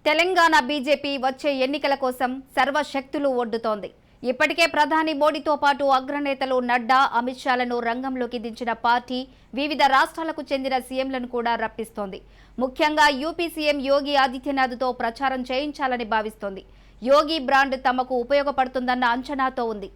Telangana BJP వచ్చే ఎన్నికల కోసం సర్వశక్తులు ఒడ్డుతోంది. ఇప్పటికే ప్రధాని మోడీతో పాటు అగ్రనేతలు నడ్డా, అమిత్ షాలను రంగంలోకి దించిన పార్టీ వివిధ రాష్ట్రాలకు చెందిన సీఎంలను కూడా రప్పిస్తోంది. ముఖ్యంగా యూపీ సీఎం యోగి ఆదిత్యనాథ్తో ప్రచారం చేయించాలని భావిస్తోంది. యోగి బ్రాండ్ తమకు ఉపయోగపడుతుందన్న అంచనాతో ఉంది.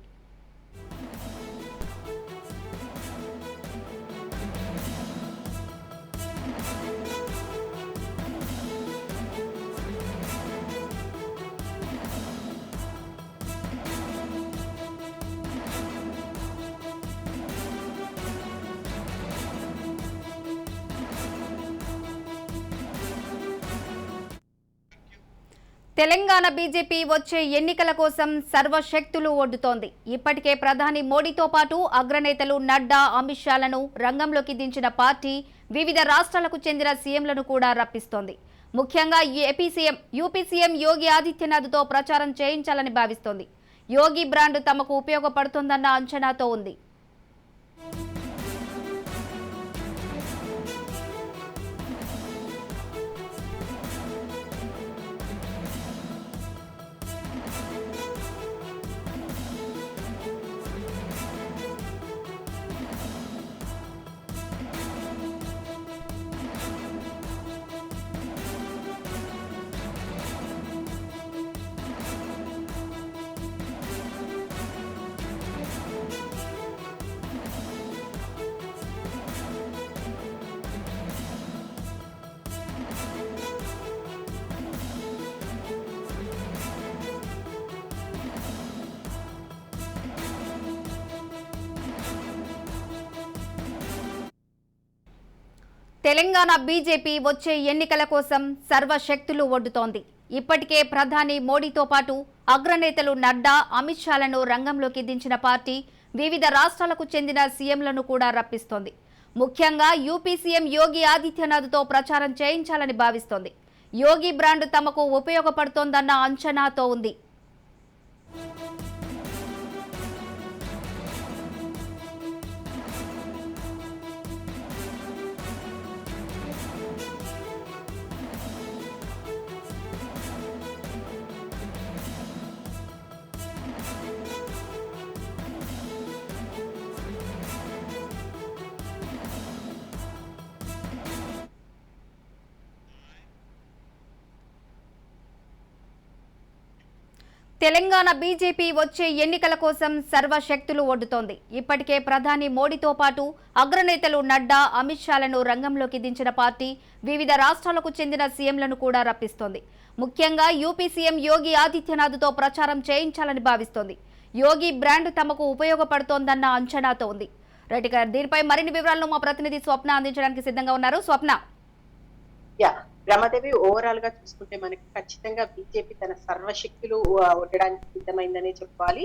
తెలంగాణ బీజేపీ వచ్చే ఎన్నికల కోసం సర్వశక్తులు ఒడ్డుతోంది. ఇప్పటికే ప్రధాని మోడీతో పాటు అగ్రనేతలు నడ్డా, అమిత్ షాలను రంగంలోకి దించిన పార్టీ వివిధ రాష్ట్రాలకు చెందిన సీఎంలను కూడా రప్పిస్తోంది. ముఖ్యంగా యూపీ సీఎం యోగి ఆదిత్యనాథ్తో ప్రచారం చేయించాలని భావిస్తోంది. యోగి బ్రాండ్ తమకు ఉపయోగపడుతుందన్న అంచనాతో ఉంది. తెలంగాణ బీజేపీ వచ్చే ఎన్నికల కోసం సర్వశక్తులు ఒడ్డుతోంది. ఇప్పటికే ప్రధాని మోడీతో పాటు అగ్రనేతలు నడ్డా, అమిత్ షాలను రంగంలోకి దించిన పార్టీ వివిధ రాష్ట్రాలకు చెందిన సీఎంలను కూడా రప్పిస్తోంది. ముఖ్యంగా యూపీ సీఎం యోగి ఆదిత్యనాథ్తో ప్రచారం చేయించాలని భావిస్తోంది. యోగి బ్రాండ్ తమకు ఉపయోగపడుతోందన్న అంచనాతో ఉంది. తెలంగాణ బీజేపీ వచ్చే ఎన్నికల కోసం సర్వశక్తులు ఒడ్డుతోంది. ఇప్పటికే ప్రధాని మోడీతో పాటు అగ్రనేతలు నడ్డా, అమిత్ షాలను రంగంలోకి దించిన పార్టీ వివిధ రాష్ట్రాలకు చెందిన సీఎంలను కూడా రప్పిస్తోంది. ముఖ్యంగా యూపీ సీఎం యోగి ఆదిత్యనాథ్తో ప్రచారం చేయించాలని భావిస్తోంది. యోగి బ్రాండ్ తమకు ఉపయోగపడుతోందన్న అంచనాతో ఉంది. రైట్, దీనిపై మరిన్ని వివరాలను మా ప్రతినిధి స్వప్న అందించడానికి సిద్ధంగా ఉన్నారు. స్వప్న. రమాదేవి, ఓవరాల్ గా చూసుకుంటే మనకి ఖచ్చితంగా బీజేపీ తన సర్వశక్తులు ఒడ్డడానికి సిద్ధమైందనే చెప్పాలి.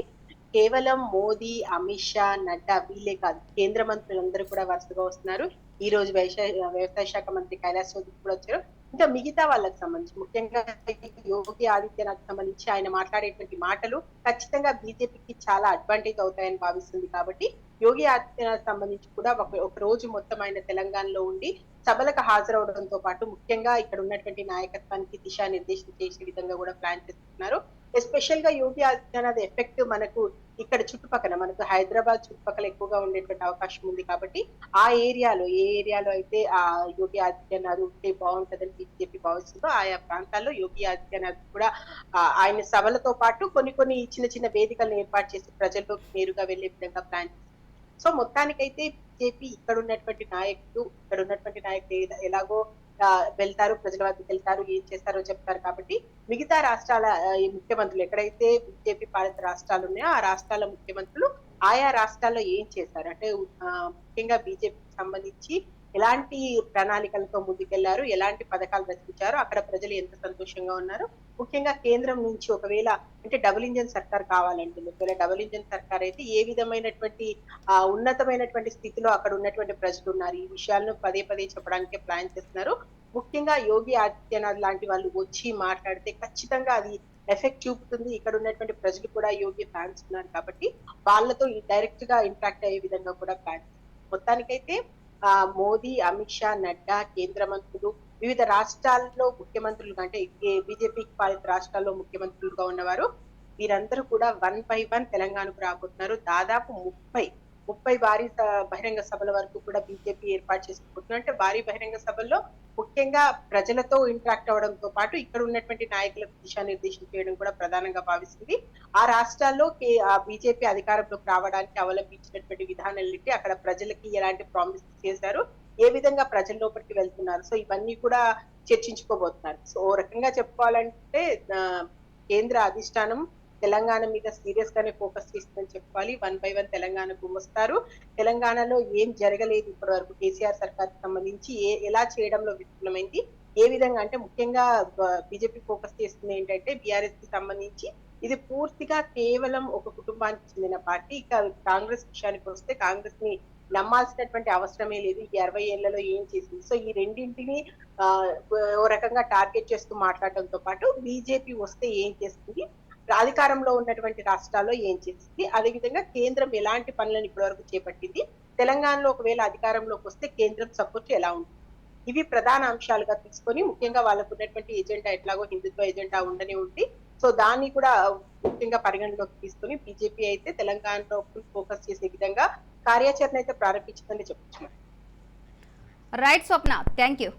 కేవలం మోదీ, అమిత్ షా, నడ్డా వీళ్ళే కాదు, కేంద్ర మంత్రులందరూ కూడా వరుసగా వస్తున్నారు. ఈ రోజు వ్యవసాయ శాఖ మంత్రి కైలాస్ చౌదరి కూడా వచ్చారు. ఇంకా మిగతా వాళ్ళకి సంబంధించి ముఖ్యంగా యోగి ఆదిత్యనాథ్ సంబంధించి ఆయన మాట్లాడేటువంటి మాటలు ఖచ్చితంగా బీజేపీకి చాలా అడ్వాంటేజ్ అవుతాయని భావిస్తుంది. కాబట్టి యోగి ఆదిత్యనాథ్ సంబంధించి కూడా ఒక రోజు మొత్తం ఆయన తెలంగాణలో ఉండి సభలకు హాజరవడంతో పాటు ముఖ్యంగా ఇక్కడ ఉన్నటువంటి నాయకత్వానికి దిశానిర్దేశం చేసే విధంగా కూడా ప్లాన్ చేస్తున్నారు. ఎస్పెషల్ గా యోగి ఆదిత్యనాథ్ ఎఫెక్ట్ మనకు ఇక్కడ చుట్టుపక్కల, మనకు హైదరాబాద్ చుట్టుపక్కల ఎక్కువగా ఉండేటువంటి అవకాశం ఉంది. కాబట్టి ఆ ఏరియాలో, ఏ ఏరియాలో అయితే ఆ యోగి ఆదిత్యనాథ్ ఉంటే బాగుంటుందని బీజేపీ భావిస్తుందో ఆయా ప్రాంతాల్లో యోగి ఆదిత్యనాథ్ కూడా ఆయన సభలతో పాటు కొన్ని చిన్న చిన్న వేదికలను ఏర్పాటు చేసి ప్రజల్లోకి నేరుగా వెళ్లే విధంగా ప్లాన్ చేస్తారు. సో మొత్తానికైతే బీజేపీ ఇక్కడ ఉన్నటువంటి నాయకులు ఎలాగో వెళ్తారు, ప్రజల వద్దకు వెళ్తారు, ఏం చేస్తారో చెప్తారు. కాబట్టి మిగతా రాష్ట్రాల ముఖ్యమంత్రులు, ఎక్కడైతే బీజేపీ పాలిత రాష్ట్రాలు ఉన్నాయో ఆ రాష్ట్రాల ముఖ్యమంత్రులు ఆయా రాష్ట్రాల్లో ఏం చేస్తారు అంటే ముఖ్యంగా బీజేపీకి సంబంధించి ఎలాంటి ప్రణాళికలతో ముందుకెళ్లారు, ఎలాంటి పథకాలు రచించారు, అక్కడ ప్రజలు ఎంత సంతోషంగా ఉన్నారు, ముఖ్యంగా కేంద్రం నుంచి ఒకవేళ అంటే డబుల్ ఇంజన్ సర్కార్ కావాలంటుంది. ఒకవేళ డబుల్ ఇంజన్ సర్కార్ అయితే ఏ విధమైనటువంటి ఉన్నతమైనటువంటి స్థితిలో అక్కడ ఉన్నటువంటి ప్రజలు ఉన్నారు, ఈ విషయాలను పదే పదే చెప్పడానికే ప్లాన్ చేస్తున్నారు. ముఖ్యంగా యోగి ఆదిత్యనాథ్ లాంటి వాళ్ళు వచ్చి మాట్లాడితే ఖచ్చితంగా అది ఎఫెక్ట్ చూపుతుంది. ఇక్కడ ఉన్నటువంటి ప్రజలు కూడా యోగి ఫ్యాన్స్ ఉన్నారు కాబట్టి వాళ్ళతో డైరెక్ట్ గా ఇంట్రాక్ట్ అయ్యే విధంగా కూడా ప్లాన్. మొత్తానికైతే మోదీ, అమిత్ షా, నడ్డా, కేంద్ర మంత్రులు వివిధ రాష్ట్రాల్లో ముఖ్యమంత్రులుగా అంటే బీజేపీ పాలిత రాష్ట్రాల్లో ముఖ్యమంత్రులుగా ఉన్నవారు వీరందరూ కూడా వన్ బై వన్ తెలంగాణకు రాబోతున్నారు. దాదాపు 30 భారీ బహిరంగ సభల వరకు కూడా బీజేపీ ఏర్పాటు చేసుకుంటున్నారు. అంటే భారీ బహిరంగ సభల్లో ముఖ్యంగా ప్రజలతో ఇంటరాక్ట్ అవ్వడంతో పాటు ఇక్కడ ఉన్నటువంటి నాయకులకు దిశానిర్దేశం చేయడం కూడా ప్రధానంగా భావిస్తుంది. ఆ రాష్ట్రాల్లో బీజేపీ అధికారంలోకి రావడానికి అవలంబించినటువంటి విధానాలకి అక్కడ ప్రజలకి ఎలాంటి ప్రామిస్ చేశారు, ఏ విధంగా ప్రజల లోపలికి వెళ్తున్నారు, సో ఇవన్నీ కూడా చర్చించుకోబోతున్నారు. సో ఓ రకంగా చెప్పుకోవాలంటే కేంద్ర అధిష్టానం తెలంగాణ మీద సీరియస్ గానే ఫోకస్ చేస్తుందని చెప్పాలి. వన్ బై వన్ తెలంగాణకు వస్తారు. తెలంగాణలో ఏం జరగలేదు ఇప్పటి వరకు కేసీఆర్ సర్కార్ సంబంధించి ఎలా చేయడంలో విఫలమైంది, ఏ విధంగా అంటే ముఖ్యంగా బీజేపీ ఫోకస్ చేస్తుంది ఏంటంటే బీఆర్ఎస్ కి సంబంధించి ఇది పూర్తిగా కేవలం ఒక కుటుంబానికి చెందిన పార్టీ. ఇక కాంగ్రెస్ విషయానికి వస్తే కాంగ్రెస్ ని నమ్మాల్సినటువంటి అవసరమే లేదు, ఈ 60 ఏళ్లలో ఏం చేసింది. సో ఈ రెండింటిని ఓ రకంగా టార్గెట్ చేస్తూ మాట్లాడడంతో పాటు బీజేపీ వస్తే ఏం చేస్తుంది, అధికారంలో ఉన్నటువంటి రాష్ట్రాల్లో ఏం చేసింది, అదేవిధంగా కేంద్రం ఎలాంటి పనులను ఇప్పటివరకు చేపట్టింది, తెలంగాణలో ఒకవేళ అధికారంలోకి వస్తే కేంద్రం సపోర్ట్ ఎలా ఉంటుంది, ఇవి ప్రధాన అంశాలుగా తీసుకొని ముఖ్యంగా వాళ్ళకు ఉన్నటువంటి ఎజెండా ఎట్లాగో హిందుత్వ ఎజెండా ఉండనే ఉంది. సో దాన్ని కూడా ముఖ్యంగా పరిగణలోకి తీసుకొని బీజేపీ అయితే తెలంగాణలో ఫోకస్ చేసే విధంగా కార్యాచరణ అయితే ప్రారంభించిందని చెప్పొచ్చు. Right Swapna, thank you.